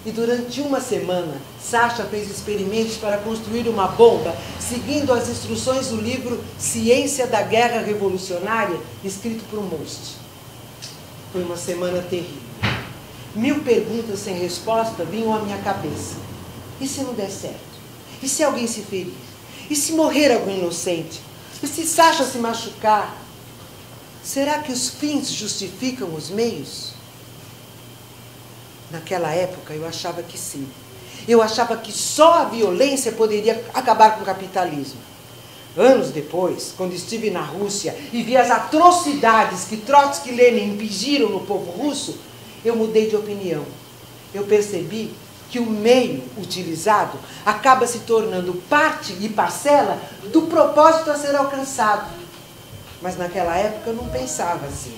E durante uma semana, Sasha fez experimentos para construir uma bomba, seguindo as instruções do livro Ciência da Guerra Revolucionária, escrito por Most. Foi uma semana terrível. 1000 perguntas sem resposta vinham à minha cabeça. E se não der certo? E se alguém se ferir? E se morrer algum inocente? E se Sasha se machucar? Será que os fins justificam os meios? Naquela época eu achava que sim. Eu achava que só a violência poderia acabar com o capitalismo. Anos depois, quando estive na Rússia e vi as atrocidades que Trotsky e Lenin impingiram no povo russo, eu mudei de opinião. Eu percebi que o meio utilizado acaba se tornando parte e parcela do propósito a ser alcançado. Mas naquela época eu não pensava assim.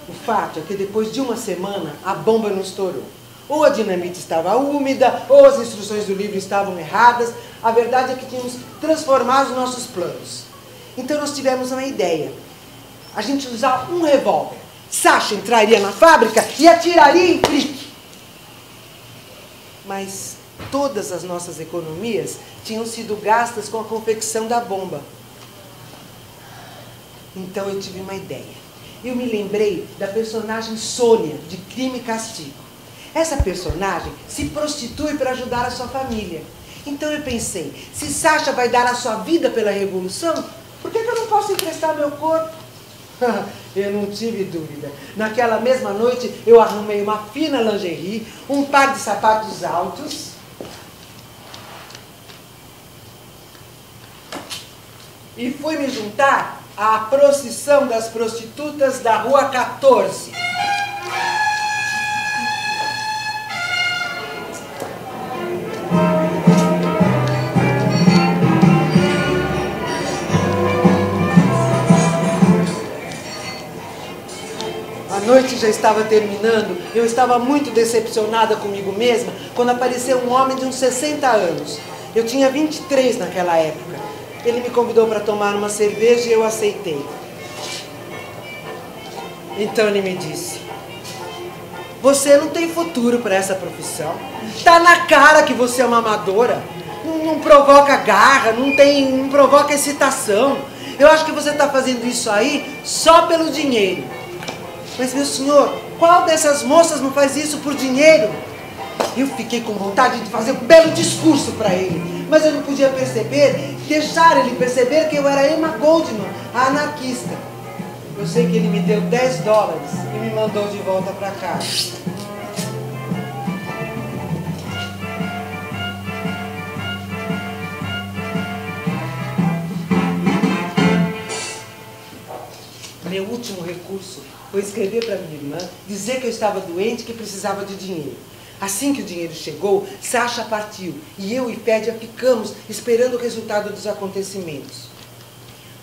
O fato é que depois de uma semana a bomba não estourou. Ou a dinamite estava úmida, ou as instruções do livro estavam erradas. A verdade é que tínhamos transformado os nossos planos. Então nós tivemos uma ideia. A gente usava um revólver. Sasha entraria na fábrica e atiraria em Frick. Mas todas as nossas economias tinham sido gastas com a confecção da bomba. Então eu tive uma ideia. Eu me lembrei da personagem Sônia, de Crime e Castigo. Essa personagem se prostitui para ajudar a sua família. Então eu pensei, se Sasha vai dar a sua vida pela revolução, por que eu não posso emprestar meu corpo? Eu não tive dúvida. Naquela mesma noite eu arrumei uma fina lingerie, um par de sapatos altos e fui me juntar à procissão das prostitutas da Rua 14. A noite já estava terminando, eu estava muito decepcionada comigo mesma quando apareceu um homem de uns 60 anos. Eu tinha 23 naquela época. Ele me convidou para tomar uma cerveja e eu aceitei. Então ele me disse: você não tem futuro para essa profissão. Tá na cara que você é uma amadora. Não provoca garra, não provoca excitação. Eu acho que você está fazendo isso aí só pelo dinheiro. Mas, meu senhor, qual dessas moças não faz isso por dinheiro? Eu fiquei com vontade de fazer um belo discurso para ele, mas eu não podia deixar ele perceber que eu era Emma Goldman, a anarquista. Eu sei que ele me deu $10 e me mandou de volta para casa. Meu último recurso foi escrever para minha irmã, dizer que eu estava doente e que precisava de dinheiro. Assim que o dinheiro chegou, Sasha partiu e eu e Fédia ficamos esperando o resultado dos acontecimentos.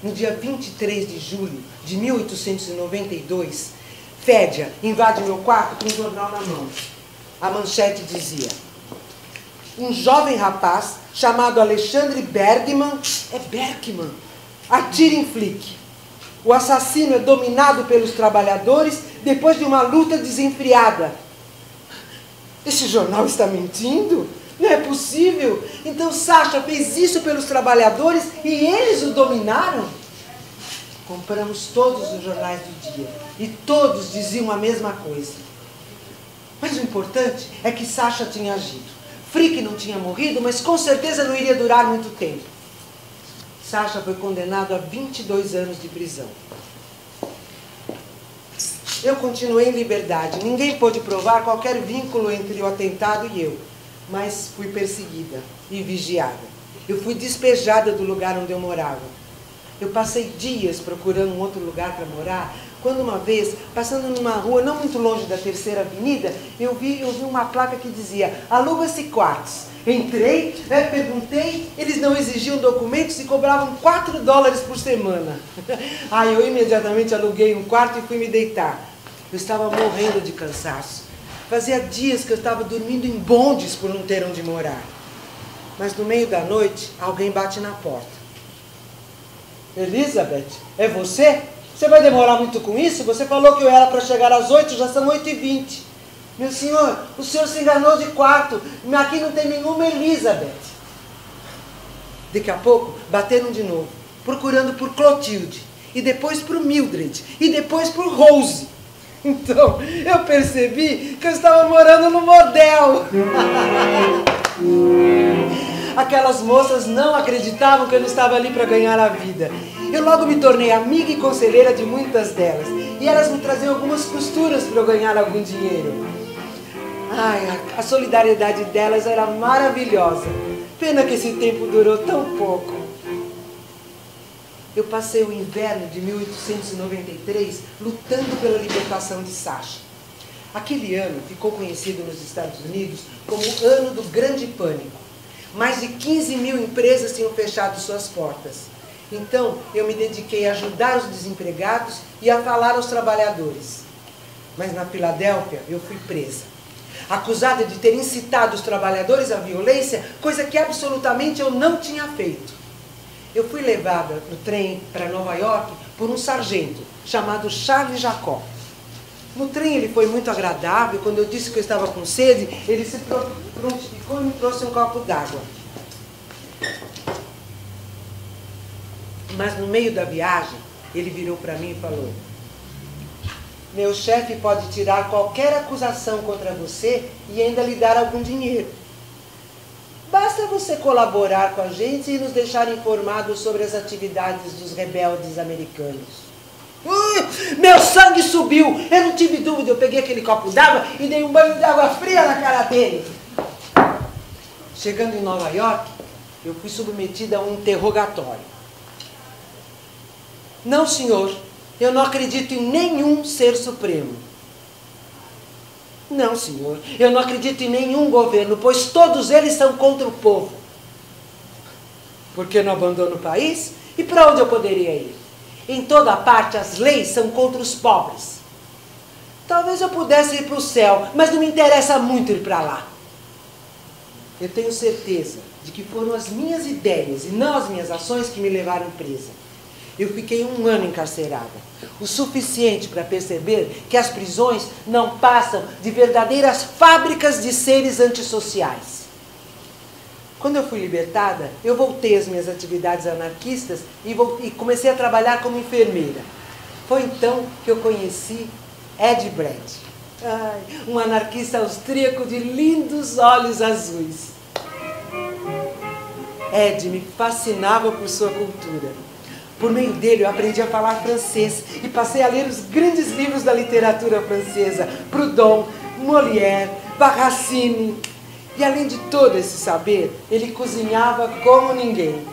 No dia 23 de julho de 1892, Fédia invade meu quarto com um jornal na mão. A manchete dizia: um jovem rapaz chamado Alexandre Bergman, atira em Flick. O assassino é dominado pelos trabalhadores depois de uma luta desenfreada. Esse jornal está mentindo? Não é possível. Então Sasha fez isso pelos trabalhadores e eles o dominaram? Compramos todos os jornais do dia e todos diziam a mesma coisa. Mas o importante é que Sasha tinha agido. Frick não tinha morrido, mas com certeza não iria durar muito tempo. Sasha foi condenado a 22 anos de prisão. Eu continuei em liberdade. Ninguém pôde provar qualquer vínculo entre o atentado e eu. Mas fui perseguida e vigiada. Eu fui despejada do lugar onde eu morava. Eu passei dias procurando um outro lugar para morar, quando uma vez, passando numa rua não muito longe da Terceira Avenida, eu vi uma placa que dizia: aluga-se quartos. Entrei, perguntei, eles não exigiam documentos e cobravam $4 por semana. Aí eu imediatamente aluguei um quarto e fui me deitar. Eu estava morrendo de cansaço. Fazia dias que eu estava dormindo em bondes por não ter onde morar. Mas no meio da noite, alguém bate na porta. Elizabeth, é você? Você vai demorar muito com isso? Você falou que eu era para chegar às 8, já são 8h20. Meu senhor, o senhor se enganou de quarto. Aqui não tem nenhuma Elizabeth. Daqui a pouco, bateram de novo, procurando por Clotilde, e depois por Mildred, e depois por Rose. Então, eu percebi que eu estava morando no bordel. Aquelas moças não acreditavam que eu não estava ali para ganhar a vida. Eu logo me tornei amiga e conselheira de muitas delas, e elas me traziam algumas costuras para eu ganhar algum dinheiro. Ai, a solidariedade delas era maravilhosa. Pena que esse tempo durou tão pouco. Eu passei o inverno de 1893 lutando pela libertação de Sasha. Aquele ano ficou conhecido nos Estados Unidos como o ano do Grande Pânico. Mais de 15 mil empresas tinham fechado suas portas. Então, eu me dediquei a ajudar os desempregados e a falar aos trabalhadores. Mas na Filadélfia, eu fui presa. Acusada de ter incitado os trabalhadores à violência, coisa que absolutamente eu não tinha feito. Eu fui levada no trem para Nova York por um sargento chamado Charles Jacob. No trem ele foi muito agradável. Quando eu disse que eu estava com sede, ele se prontificou e me trouxe um copo d'água. Mas no meio da viagem, ele virou para mim e falou: meu chefe pode tirar qualquer acusação contra você e ainda lhe dar algum dinheiro. Basta você colaborar com a gente e nos deixar informados sobre as atividades dos rebeldes americanos. Meu sangue subiu! Eu não tive dúvida, eu peguei aquele copo d'água e dei um banho de água fria na cara dele. Chegando em Nova York, eu fui submetida a um interrogatório. Não, senhor, eu não acredito em nenhum ser supremo. Não, senhor, eu não acredito em nenhum governo, pois todos eles são contra o povo. Por que não abandono o país? E para onde eu poderia ir? Em toda parte as leis são contra os pobres. Talvez eu pudesse ir para o céu, mas não me interessa muito ir para lá. Eu tenho certeza de que foram as minhas ideias e não as minhas ações que me levaram presa. Eu fiquei 1 ano encarcerada, o suficiente para perceber que as prisões não passam de verdadeiras fábricas de seres antissociais. Quando eu fui libertada, eu voltei às minhas atividades anarquistas e comecei a trabalhar como enfermeira. Foi então que eu conheci Ed Brand, um anarquista austríaco de lindos olhos azuis. Ed me fascinava por sua cultura. Por meio dele eu aprendi a falar francês e passei a ler os grandes livros da literatura francesa, Proudhon, Molière, Racine. E além de todo esse saber, ele cozinhava como ninguém.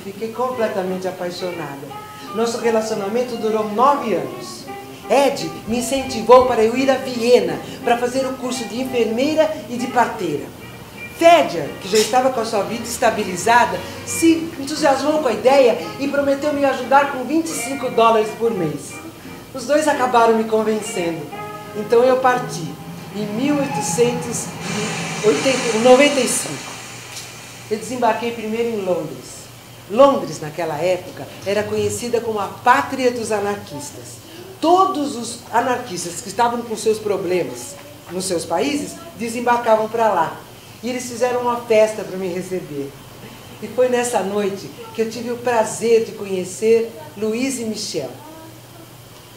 Fiquei completamente apaixonada. Nosso relacionamento durou 9 anos. Ed me incentivou para eu ir a Viena para fazer o curso de enfermeira e de parteira. Fédia, que já estava com a sua vida estabilizada, se entusiasmou com a ideia e prometeu me ajudar com $25 por mês. Os dois acabaram me convencendo. Então eu parti, em 1895. Eu desembarquei primeiro em Londres. Londres, naquela época, era conhecida como a pátria dos anarquistas. Todos os anarquistas que estavam com seus problemas nos seus países desembarcavam para lá. E eles fizeram uma festa para me receber. E foi nessa noite que eu tive o prazer de conhecer Louise Michel.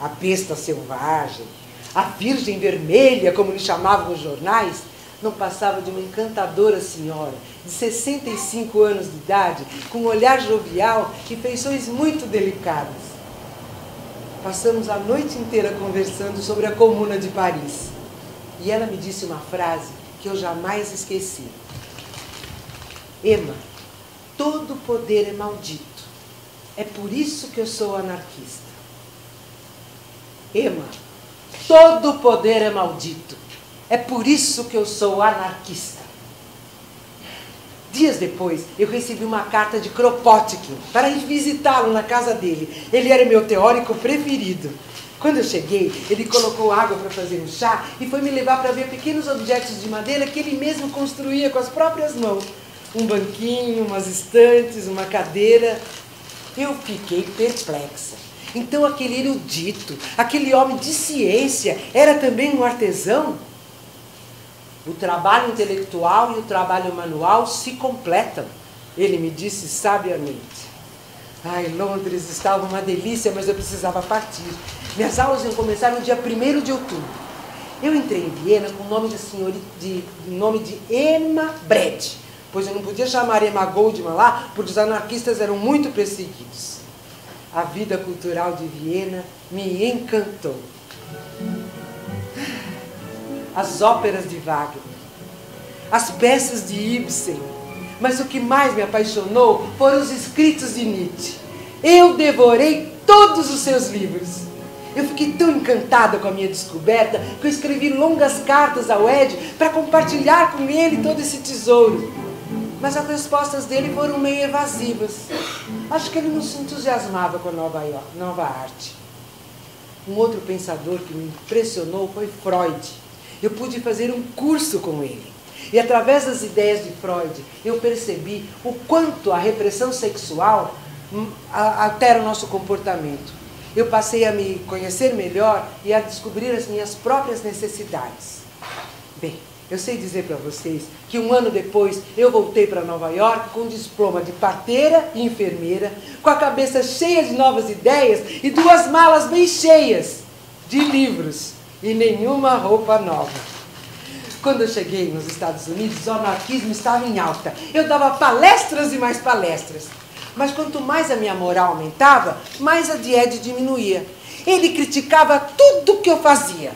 A besta selvagem, a virgem vermelha, como lhe chamavam os jornais, não passava de uma encantadora senhora, de 65 anos de idade, com um olhar jovial e feições muito delicadas. Passamos a noite inteira conversando sobre a Comuna de Paris. E ela me disse uma frase que eu jamais esqueci. Emma, todo poder é maldito. É por isso que eu sou anarquista. Emma, todo poder é maldito. É por isso que eu sou anarquista. Dias depois, eu recebi uma carta de Kropotkin para ir visitá-lo na casa dele. Ele era meu teórico preferido. Quando eu cheguei, ele colocou água para fazer um chá e foi me levar para ver pequenos objetos de madeira que ele mesmo construía com as próprias mãos. Um banquinho, umas estantes, uma cadeira. Eu fiquei perplexa. Então aquele erudito, aquele homem de ciência, era também um artesão? O trabalho intelectual e o trabalho manual se completam, ele me disse sabiamente. Ai, Londres estava uma delícia, mas eu precisava partir. Minhas aulas iam começar no dia 1º de outubro. Eu entrei em Viena com o nome de Emma Brett, pois eu não podia chamar Emma Goldman lá, porque os anarquistas eram muito perseguidos. A vida cultural de Viena me encantou. As óperas de Wagner, as peças de Ibsen, mas o que mais me apaixonou foram os escritos de Nietzsche. Eu devorei todos os seus livros. Eu fiquei tão encantada com a minha descoberta que eu escrevi longas cartas ao Ed para compartilhar com ele todo esse tesouro. Mas as respostas dele foram meio evasivas. Acho que ele não se entusiasmava com a nova arte. Um outro pensador que me impressionou foi Freud. Eu pude fazer um curso com ele. E através das ideias de Freud, eu percebi o quanto a repressão sexual altera o nosso comportamento. Eu passei a me conhecer melhor e a descobrir as minhas próprias necessidades. Bem, eu sei dizer para vocês que 1 ano depois eu voltei para Nova York com diploma de parteira e enfermeira, com a cabeça cheia de novas ideias e 2 malas bem cheias de livros e nenhuma roupa nova. Quando eu cheguei nos Estados Unidos, o anarquismo estava em alta. Eu dava palestras e mais palestras. Mas quanto mais a minha moral aumentava, mais a de Ed diminuía. Ele criticava tudo que eu fazia.